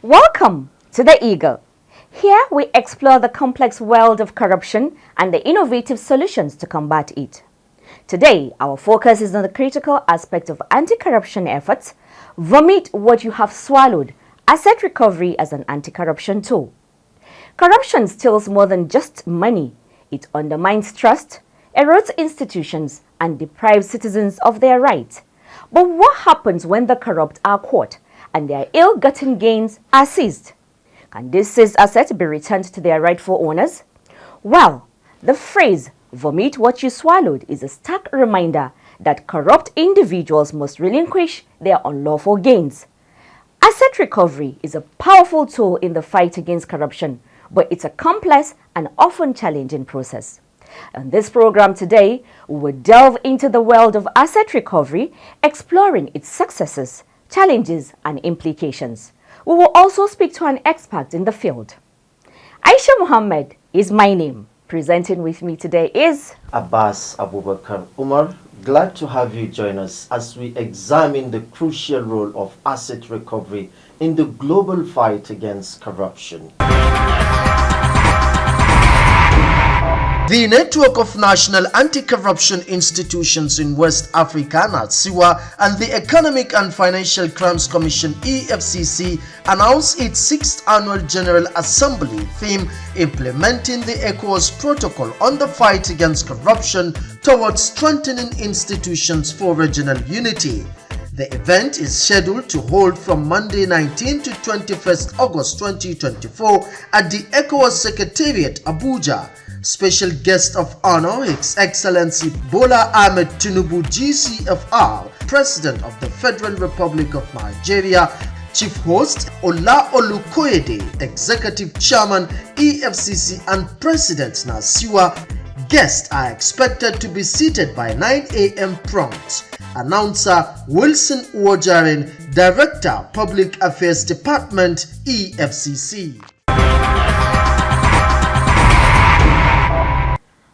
Welcome to The Eagle. Here we explore the complex world of corruption and the innovative solutions to combat it. Today, our focus is on the critical aspect of anti-corruption efforts, vomit what you have swallowed, asset recovery as an anti-corruption tool. Corruption steals more than just money. It undermines trust, erodes institutions, and deprives citizens of their rights. But what happens when the corrupt are caught and their ill-gotten gains are seized? Can these seized assets be returned to their rightful owners? Well, the phrase, vomit what you swallowed, is a stark reminder that corrupt individuals must relinquish their unlawful gains. Asset recovery is a powerful tool in the fight against corruption, but it's a complex and often challenging process. In this program today, we will delve into the world of asset recovery, exploring its successes, challenges, and implications. We will also speak to an expert in the field. Aisha Muhammad is my name. Presenting with me today is Abbas Abubakar Umar. Glad to have you join us as we examine the crucial role of asset recovery in the global fight against corruption. The Network of National Anti-Corruption Institutions in West Africa, NATSIWA, and the Economic and Financial Crimes Commission, EFCC, announced its 6th Annual General Assembly theme, Implementing the ECOWAS Protocol on the Fight Against Corruption towards Strengthening Institutions for Regional Unity. The event is scheduled to hold from Monday 19 to 21st August 2024 at the ECOWAS Secretariat, Abuja. Special guest of honor, His Excellency Bola Ahmed Tinubu, GCFR, President of the Federal Republic of Nigeria. Chief host, Ola Olukoyede, Executive Chairman, EFCC and President NATSIWA. Guests are expected to be seated by 9 a.m. prompt. Announcer Wilson Uojaren, Director, Public Affairs Department, EFCC.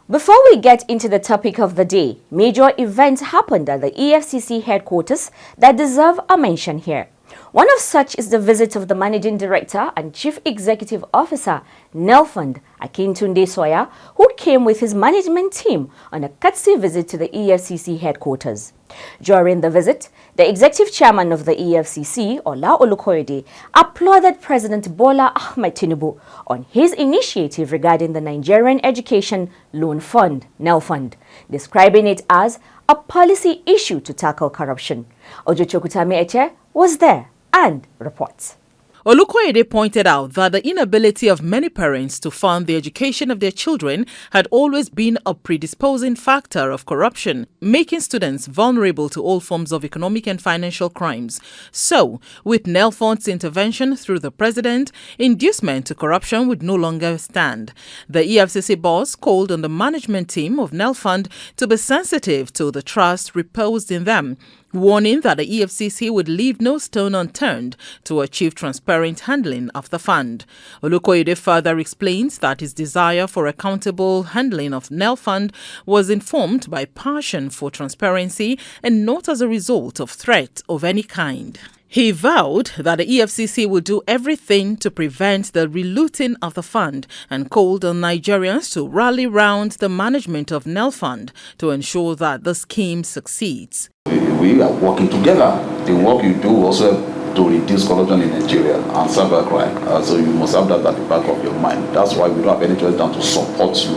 Before we get into the topic of the day, major events happened at the EFCC headquarters that deserve a mention here. One of such is the visit of the Managing Director and Chief Executive Officer, Nelfund Akintunde Soya, who came with his management team on a courtesy visit to the EFCC headquarters. During the visit, the Executive Chairman of the EFCC, Ola Olukoyede, applauded President Bola Ahmed Tinubu on his initiative regarding the Nigerian Education Loan Fund, NELFund, describing it as a policy issue to tackle corruption. Ojochokutame Eche was there and reports. Olukoyede pointed out that the inability of many parents to fund the education of their children had always been a predisposing factor of corruption, making students vulnerable to all forms of economic and financial crimes. So, with NELFund's intervention through the president, inducement to corruption would no longer stand. The EFCC boss called on the management team of NELFund to be sensitive to the trust reposed in them, warning that the EFCC would leave no stone unturned to achieve transparent handling of the fund. Olukoyede further explains that his desire for accountable handling of NELFund was informed by passion for transparency and not as a result of threat of any kind. He vowed that the EFCC would do everything to prevent the relooting of the fund and called on Nigerians to rally round the management of NELFund to ensure that the scheme succeeds. We are working together. The work you do also to reduce corruption in Nigeria and cybercrime. So you must have that at the back of your mind. That's why we don't have any choice than to support you.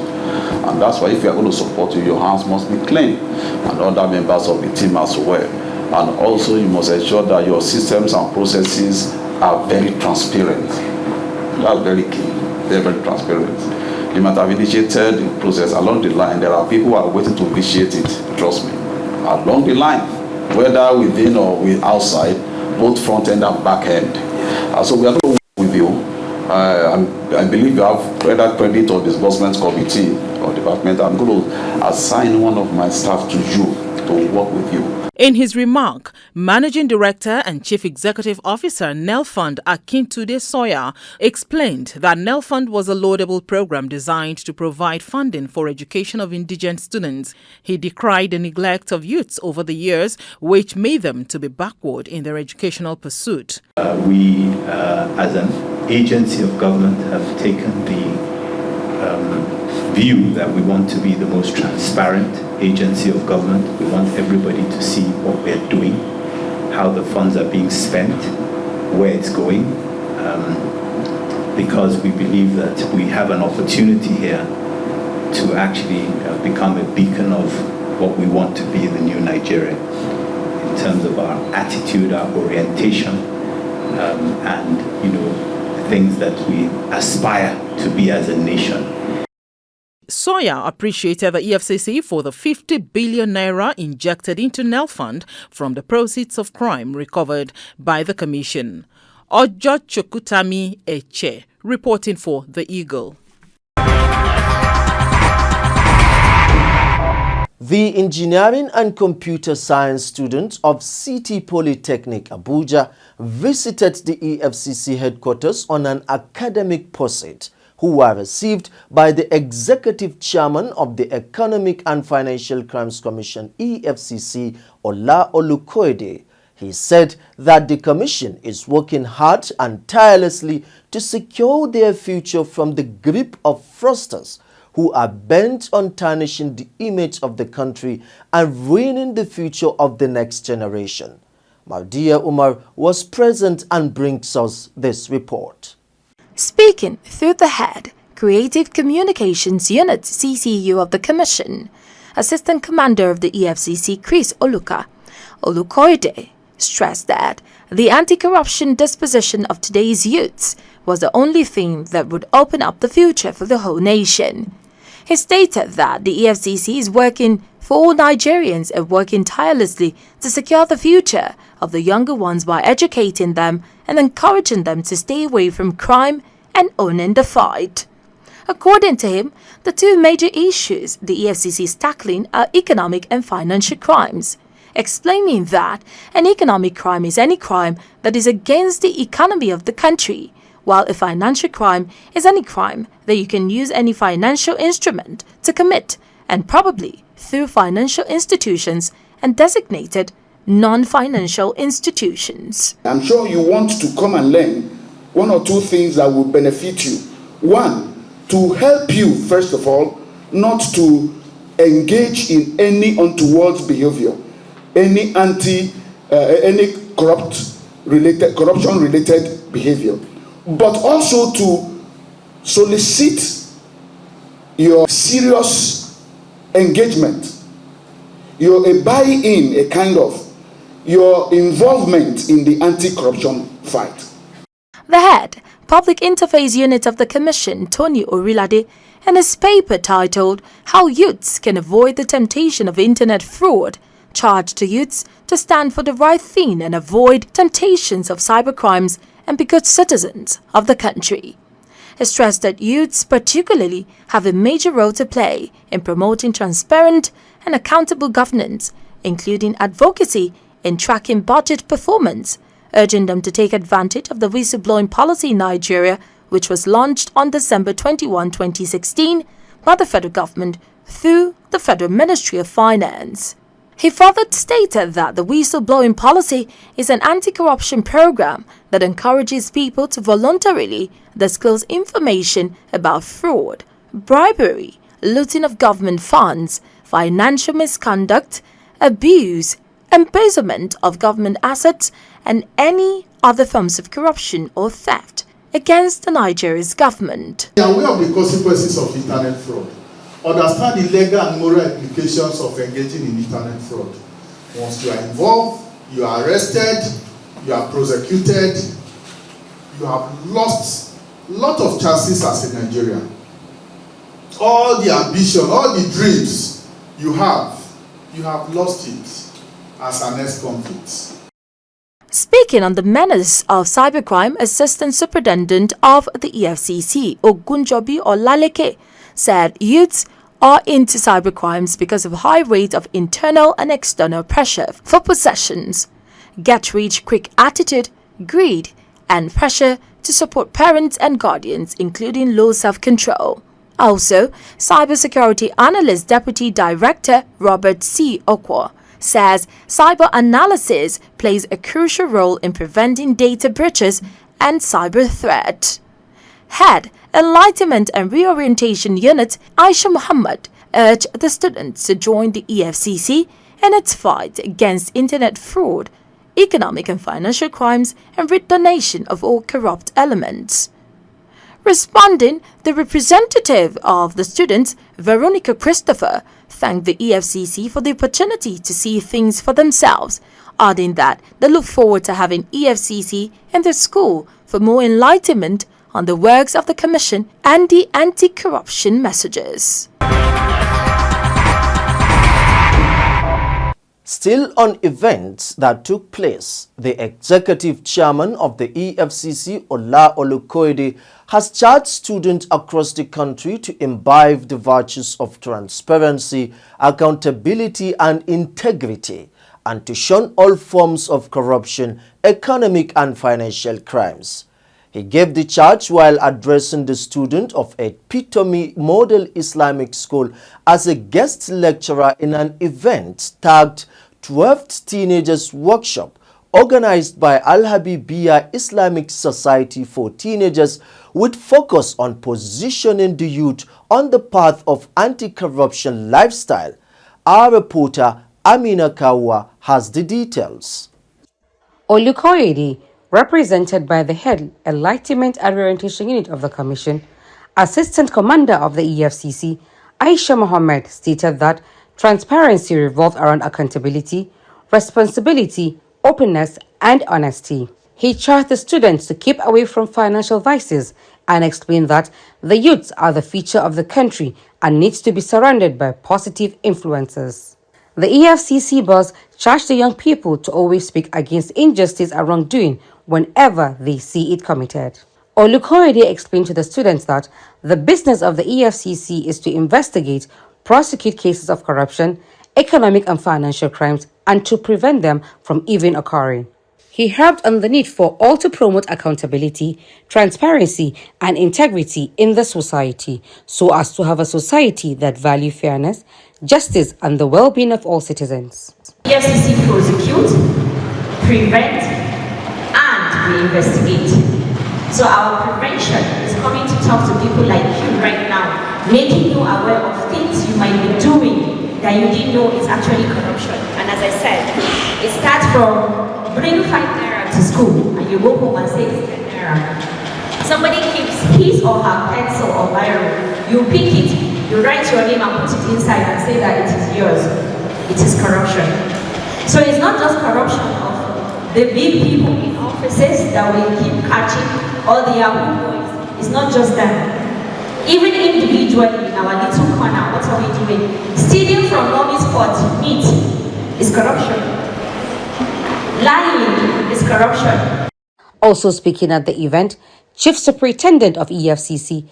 And that's why if you are going to support you, your hands must be clean. And other members of the team as well. And also you must ensure that your systems and processes are very transparent. That's very key. They're very transparent. You might have initiated the process along the line. There are people who are waiting to initiate it, trust me. Along the line, whether within or outside, both front end and back end. So we are going to work with you. I believe you have credit or disbursement committee or department. I'm going to assign one of my staff to you to work with you. In his remark, Managing Director and Chief Executive Officer Nelfund Akintude Sawyer explained that Nelfund was a laudable program designed to provide funding for education of indigent students. He decried the neglect of youths over the years, which made them to be backward in their educational pursuit. We, as an agency of government, have taken the view that we want to be the most transparent agency of government. We want everybody to see what we're doing, how the funds are being spent, where it's going, because we believe that we have an opportunity here to actually become a beacon of what we want to be the new Nigeria in terms of our attitude, our orientation, and things that we aspire to be as a nation. Sawyer appreciated the EFCC for the 50 billion naira injected into Nelfund from the proceeds of crime recovered by the Commission. Ojo Chokutami Eche, reporting for The Eagle. The engineering and computer science students of City Polytechnic Abuja visited the EFCC headquarters on an academic pursuit, who were received by the Executive Chairman of the Economic and Financial Crimes Commission EFCC, Ola Olukoide. He said that the Commission is working hard and tirelessly to secure their future from the grip of fraudsters who are bent on tarnishing the image of the country and ruining the future of the next generation. Mardia Umar was present and brings us this report. Speaking through the head, Creative Communications Unit CCU of the Commission, Assistant Commander of the EFCC Chris Olukoide stressed that the anti-corruption disposition of today's youths was the only thing that would open up the future for the whole nation. He stated that the EFCC is working for all Nigerians and working tirelessly to secure the future of the younger ones by educating them and encouraging them to stay away from crime and owning the fight. According to him, the two major issues the EFCC is tackling are economic and financial crimes, explaining that an economic crime is any crime that is against the economy of the country, while a financial crime is any crime that you can use any financial instrument to commit, and probably through financial institutions and designated non-financial institutions. I'm sure you want to come and learn one or two things that will benefit you. One, to help you, first of all, not to engage in any untoward behavior, any corruption-related behavior, but also to solicit your serious engagement, your buy-in, a kind of your involvement in the anti-corruption fight. The head Public Interface Unit of the Commission, Tony Orilade, in his paper titled How Youths Can Avoid the Temptation of Internet Fraud, charged the youths to stand for the right thing and avoid temptations of cybercrimes and be good citizens of the country. He stressed that youths particularly have a major role to play in promoting transparent and accountable governance, including advocacy in tracking budget performance, urging them to take advantage of the whistleblowing policy in Nigeria, which was launched on December 21, 2016 by the federal government through the Federal Ministry of Finance. He further stated that the whistleblowing policy is an anti-corruption program that encourages people to voluntarily disclose information about fraud, bribery, looting of government funds, financial misconduct, abuse, embezzlement of government assets, and any other forms of corruption or theft against the Nigeria's government. We are aware of the consequences of internet fraud. Understand the legal and moral implications of engaging in internet fraud. Once you are involved, you are arrested, you are prosecuted, you have lost a lot of chances as a Nigerian. All the ambition, all the dreams you have lost it as an ex-convict. Speaking on the menace of cybercrime, Assistant Superintendent of the EFCC, Ogunjobi Olaleke, said youths are into cybercrimes because of high rate of internal and external pressure for possessions, get-rich-quick attitude, greed, and pressure to support parents and guardians, including low self-control. Also, Cybersecurity Analyst Deputy Director Robert C. Okwa says cyber analysis plays a crucial role in preventing data breaches and cyber threat. Head Enlightenment and Reorientation Unit Aisha Muhammad urged the students to join the EFCC in its fight against internet fraud, economic and financial crimes, and rid the nation of all corrupt elements. Responding, the representative of the students, Veronica Christopher, thanked the EFCC for the opportunity to see things for themselves, adding that they look forward to having EFCC in their school for more enlightenment on the works of the Commission and the anti-corruption messages. Still on events that took place, the executive chairman of the EFCC, Ola Olukoyede, has charged students across the country to imbibe the virtues of transparency, accountability and integrity, and to shun all forms of corruption, economic and financial crimes. He gave the charge while addressing the student of Epitome Model Islamic School as a guest lecturer in an event tagged 12th Teenagers Workshop organized by Al-Habibiyya Islamic Society for Teenagers with focus on positioning the youth on the path of anti-corruption lifestyle. Our reporter Amina Kawa has the details. Olukoyede, represented by the Head Enlightenment and Reorientation Unit of the Commission, Assistant Commander of the EFCC, Aisha Mohammed, stated that transparency revolves around accountability, responsibility, openness, and honesty. He charged the students to keep away from financial vices and explained that the youths are the future of the country and needs to be surrounded by positive influences. The EFCC boss charged the young people to always speak against injustice and wrongdoing whenever they see it committed. Olukoyede explained to the students that the business of the EFCC is to investigate, prosecute cases of corruption, economic and financial crimes, and to prevent them from even occurring. He harped on the need for all to promote accountability, transparency, and integrity in the society so as to have a society that values fairness, justice, and the well-being of all citizens. EFCC prosecute, prevent, and we investigate. So our prevention is coming to talk to people like you right now, making you aware of things you might be doing that you didn't know is actually corruption. And as I said, it starts from bring 5 naira to school and you go home and say it's 10 naira. Somebody keeps his or her pencil or biro, you pick it, you write your name and put it inside and say that it is yours. It is corruption. So it's not just corruption of the big people in offices that we keep catching, all the Yahoo boys. It's not just them. Even individually in our little corner, what are we doing? Stealing from mommy's pot meat is corruption. Lying is corruption. Also speaking at the event, Chief Superintendent of EFCC,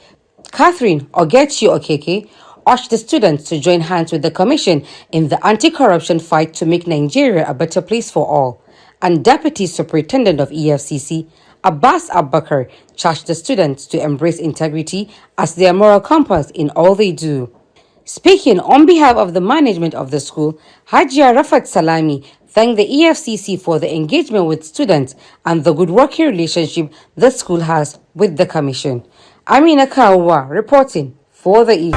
Catherine Ogechi Okeke, urged the students to join hands with the Commission in the anti-corruption fight to make Nigeria a better place for all. And Deputy Superintendent of EFCC, Abbas Abubakar, charged the students to embrace integrity as their moral compass in all they do. Speaking on behalf of the management of the school, Hajia Rafat Salami thanked the EFCC for the engagement with students and the good working relationship the school has with the Commission. Amina Kawa reporting for the E.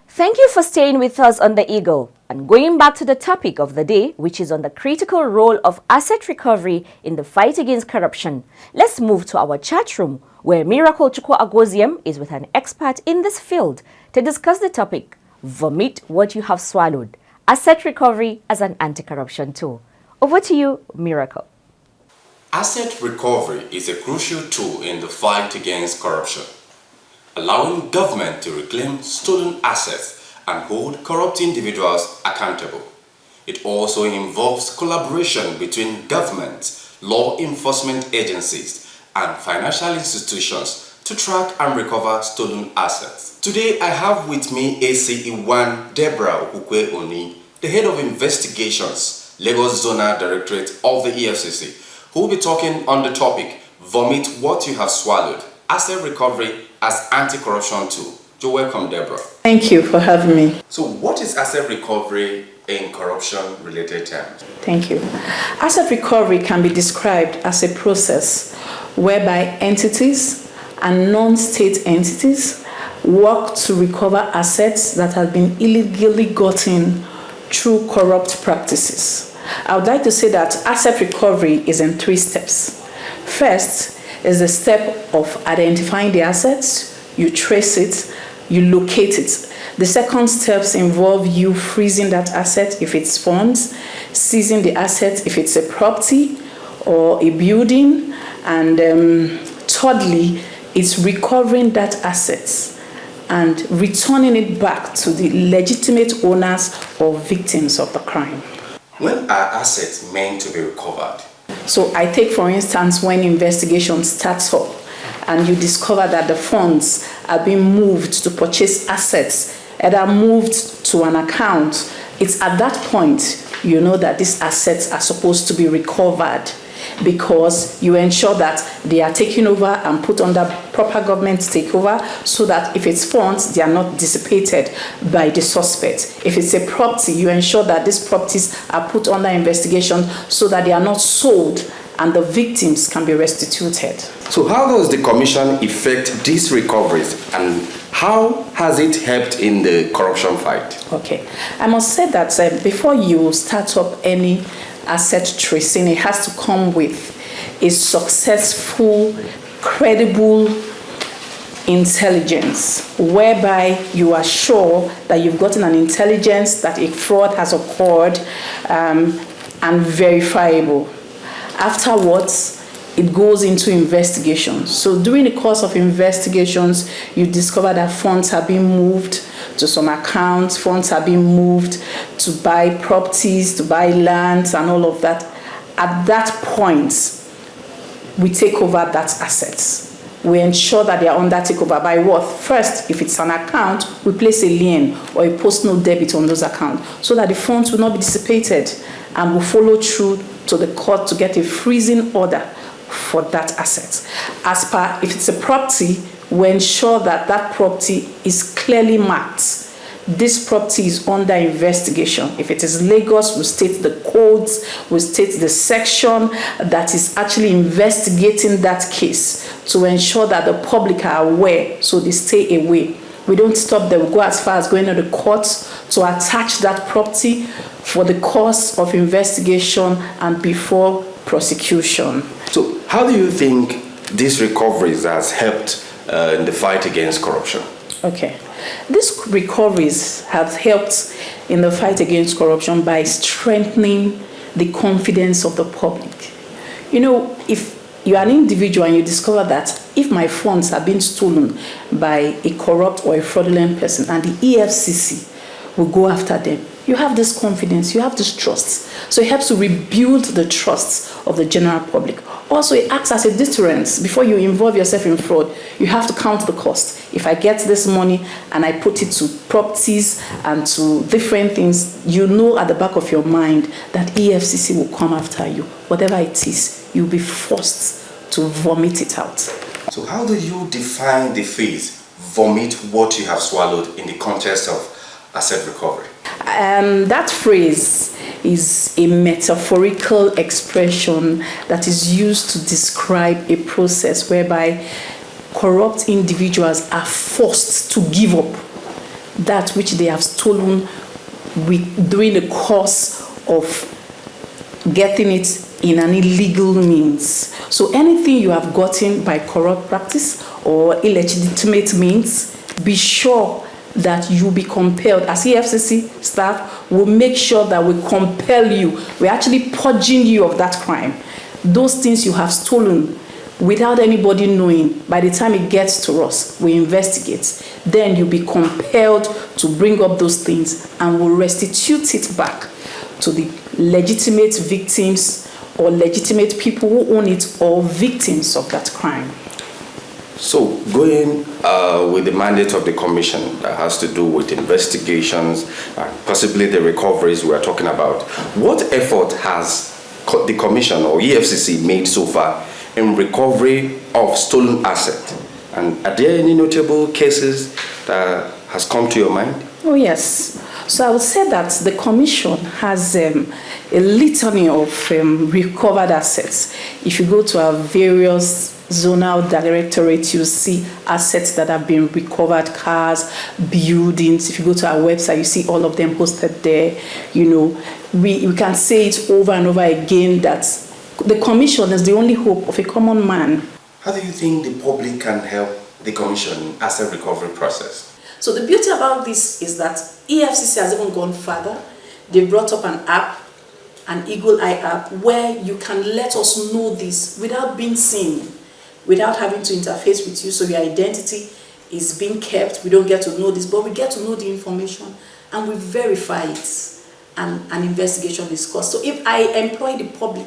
Thank you for staying with us on The Eagle. And going back to the topic of the day, which is on the critical role of asset recovery in the fight against corruption, let's move to our chat room where Miracle Chukwu Agwoziem is with an expert in this field to discuss the topic, Vomit What You Have Swallowed, Asset Recovery as an Anti-Corruption Tool. Over to you, Miracle. Asset recovery is a crucial tool in the fight against corruption, allowing government to reclaim stolen assets and hold corrupt individuals accountable. It also involves collaboration between governments, law enforcement agencies, and financial institutions to track and recover stolen assets. Today, I have with me AC1 Deborah Okukwe Oni, the Head of Investigations, Lagos Zonal Directorate of the EFCC, who will be talking on the topic, Vomit What You Have Swallowed, Asset Recovery as Anti-Corruption Tool. You're welcome, Deborah. Thank you for having me. So what is asset recovery in corruption-related terms? Thank you. Asset recovery can be described as a process whereby entities and non-state entities work to recover assets that have been illegally gotten through corrupt practices. I would like to say that asset recovery is in 3 steps. First is the step of identifying the assets, you trace it, you locate it. The second steps involve you freezing that asset if it's funds, seizing the asset if it's a property or a building, and thirdly, it's recovering that asset and returning it back to the legitimate owners or victims of the crime. When are assets meant to be recovered? So I take, for instance, when investigation starts up and you discover that the funds are being moved to purchase assets and are moved to an account, it's at that point you know that these assets are supposed to be recovered, because you ensure that they are taken over and put under proper government takeover, so that if it's funds, they are not dissipated by the suspect. If it's a property, you ensure that these properties are put under investigation so that they are not sold and the victims can be restituted. So how does the Commission effect these recoveries, and how has it helped in the corruption fight? Okay, I must say that before you start up any asset tracing, it has to come with a successful, credible intelligence, whereby you are sure that you've gotten an intelligence that a fraud has occurred and verifiable. Afterwards, it goes into investigations. So during the course of investigations, you discover that funds have been moved to some accounts, funds have been moved to buy properties, to buy lands and all of that. At that point, we take over that assets. We ensure that they are under takeover by what? First, if it's an account, we place a lien or a post no debit on those accounts so that the funds will not be dissipated, and will follow through to the court to get a freezing order for that asset. As per, if it's a property, we ensure that that property is clearly marked. This property is under investigation. If it is Lagos, we state the codes, we state the section that is actually investigating that case to ensure that the public are aware, so they stay away. We don't stop them. We go as far as going to the courts to attach that property for the course of investigation and before prosecution. So how do you think these recoveries has helped in the fight against corruption? Okay. These recoveries have helped in the fight against corruption by strengthening the confidence of the public. You know, if you are an individual and you discover that if my funds are being stolen by a corrupt or a fraudulent person and the EFCC will go after them, you have this confidence, you have this trust. So it helps to rebuild the trust of the general public. Also, it acts as a deterrent. Before you involve yourself in fraud, you have to count the cost. If I get this money and I put it to properties and to different things, you know at the back of your mind that EFCC will come after you. Whatever it is, you'll be forced to vomit it out. So how do you define the phrase, vomit what you have swallowed, in the context of asset recovery? That phrase is a metaphorical expression that is used to describe a process whereby corrupt individuals are forced to give up that which they have stolen during the course of getting it in an illegal means. So anything you have gotten by corrupt practice or illegitimate means, be sure that you be compelled. As EFCC staff, will make sure that we compel you. We're actually purging you of that crime. Those things you have stolen without anybody knowing, by the time it gets to us, we investigate. Then you'll be compelled to bring up those things and we'll restitute it back to the legitimate victims or legitimate people who own it or victims of that crime. So, going with the mandate of the commission that has to do with investigations and possibly the recoveries we are talking about, what effort has the commission or EFCC made so far in recovery of stolen assets? And are there any notable cases that has come to your mind? Oh, yes. So I would say that the commission has a litany of recovered assets. If you go to our various zonal directorates, you see assets that have been recovered, cars, buildings. If you go to our website, you see all of them posted there. You know, we can say it over and over again that the commission is the only hope of a common man. How do you think the public can help the commission in asset recovery process? So the beauty about this is that EFCC has even gone further. They brought up an app, an Eagle Eye app, where you can let us know this without being seen, without having to interface with you. So your identity is being kept. We don't get to know this, but we get to know the information and we verify it, and an investigation is caused. So if I employ the public,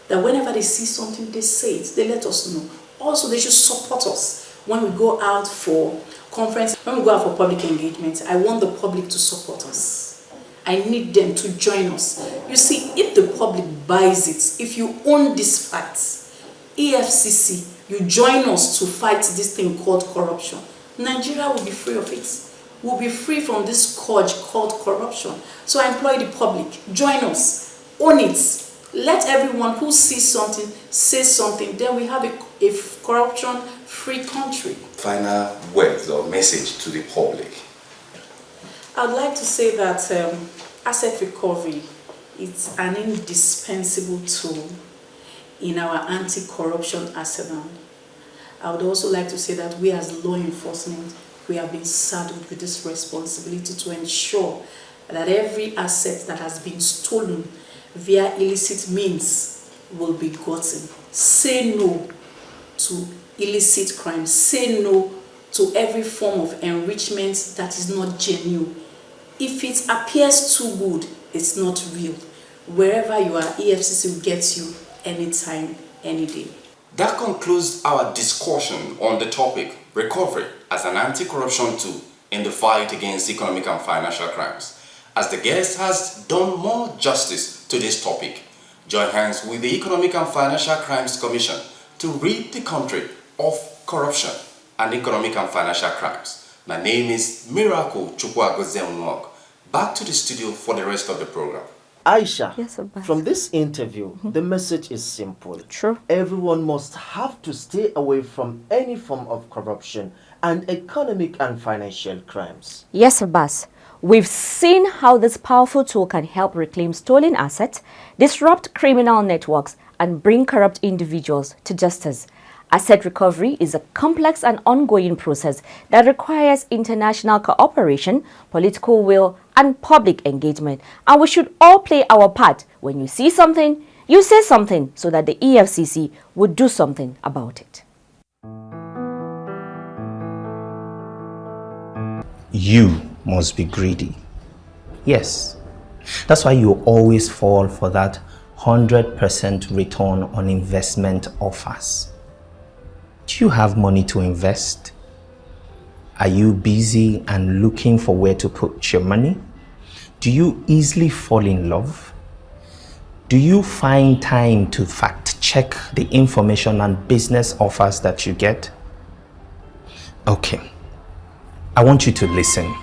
that whenever they see something, they say it, they let us know. Also, they should support us when we go out for conference, when we go out for public engagement. I want the public to support us. I need them to join us. You see, if the public buys it, if you own these facts, EFCC, you join us to fight this thing called corruption, Nigeria will be free of it. We'll be free from this scourge called corruption. So I employ the public, join us, own it. Let everyone who sees something say something. Then we have a corruption-free country. Final words or message to the public? I'd like to say that asset recovery is an indispensable tool in our anti-corruption arsenal. I would also like to say that we as law enforcement, we have been saddled with this responsibility to ensure that every asset that has been stolen via illicit means will be gotten. Say no to illicit crime. Say no to every form of enrichment that is not genuine. If it appears too good, it's not real. Wherever you are, EFCC will get you anytime, any day. That concludes our discussion on the topic, recovery as an anti-corruption tool in the fight against economic and financial crimes. As the guest has done more justice to this topic, join hands with the Economic and Financial Crimes Commission to rid the country of corruption and economic and financial crimes. My name is Miracle Chukwuagozeunwok. Back to the studio for the rest of the program. Aisha, Yes, from this interview, the message is simple. True. Everyone must have to stay away from any form of corruption and economic and financial crimes. Yes, Abbas. We've seen how this powerful tool can help reclaim stolen assets, disrupt criminal networks, and bring corrupt individuals to justice. Asset recovery is a complex and ongoing process that requires international cooperation, political will, and public engagement. And we should all play our part. When you see something, you say something so that the EFCC would do something about it. You must be greedy. Yes. That's why you always fall for that 100% return on investment offers. Do you have money to invest? Are you busy and looking for where to put your money? Do you easily fall in love? Do you find time to fact check the information and business offers that you get? Okay, I want you to listen.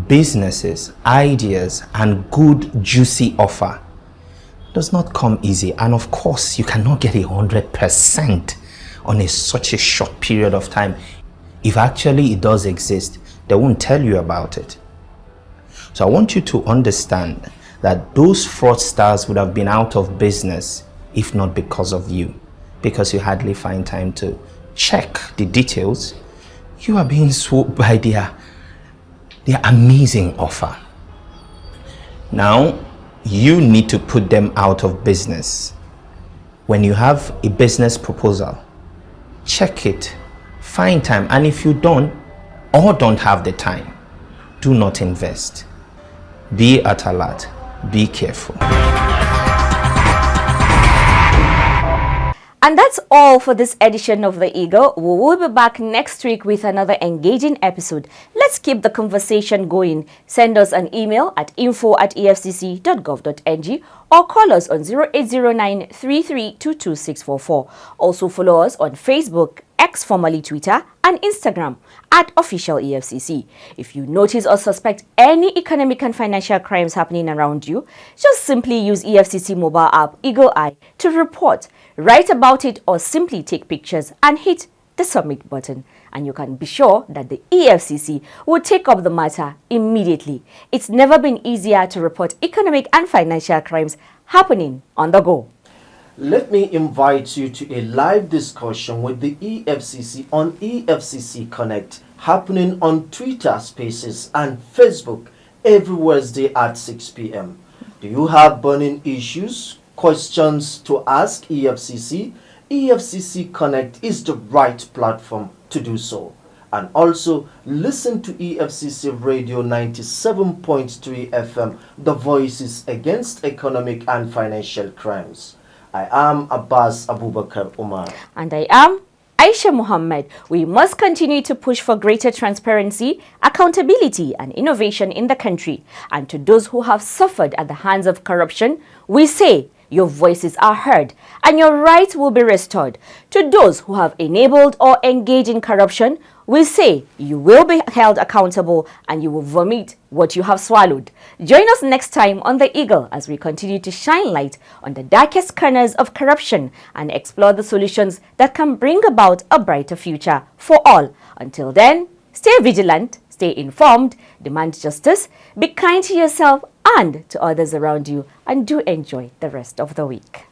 Businesses, ideas, and good juicy offer does not come easy, and of course you cannot get 100% on such a short period of time. If actually it does exist, they won't tell you about it. So I want you to understand that those fraudsters would have been out of business if not because of you, because you hardly find time to check the details. You are being swooped by their amazing offer. Now you need to put them out of business. When you have a business proposal, check it, find time, and if you don't or don't have the time, do not invest. Be at alert, be careful. And that's all for this edition of The Eagle. We will be back next week with another engaging episode. Let's keep the conversation going. Send us an email at info@efcc.gov.ng or call us on 0809 3322644. Also follow us on Facebook, X formerly Twitter, and Instagram at official EFCC. If you notice or suspect any economic and financial crimes happening around you, just simply use EFCC mobile app Eagle Eye to report, write about it, or simply take pictures and hit the submit button. And you can be sure that the EFCC will take up the matter immediately. It's never been easier to report economic and financial crimes happening on the go. Let me invite you to a live discussion with the EFCC on EFCC Connect, happening on Twitter Spaces and Facebook every Wednesday at 6 p.m. Do you have burning issues, questions to ask EFCC? EFCC Connect is the right platform to do so. And also listen to EFCC Radio 97.3 FM, the voices against economic and financial crimes. I am Abbas Abubakar Umar. And I am Aisha Muhammad. We must continue to push for greater transparency, accountability, and innovation in the country. And to those who have suffered at the hands of corruption, we say your voices are heard and your rights will be restored. To those who have enabled or engaged in corruption, we say you will be held accountable and you will vomit what you have swallowed. Join us next time on The Eagle as we continue to shine light on the darkest corners of corruption and explore the solutions that can bring about a brighter future for all. Until then, stay vigilant, stay informed, demand justice, be kind to yourself and to others around you, and do enjoy the rest of the week.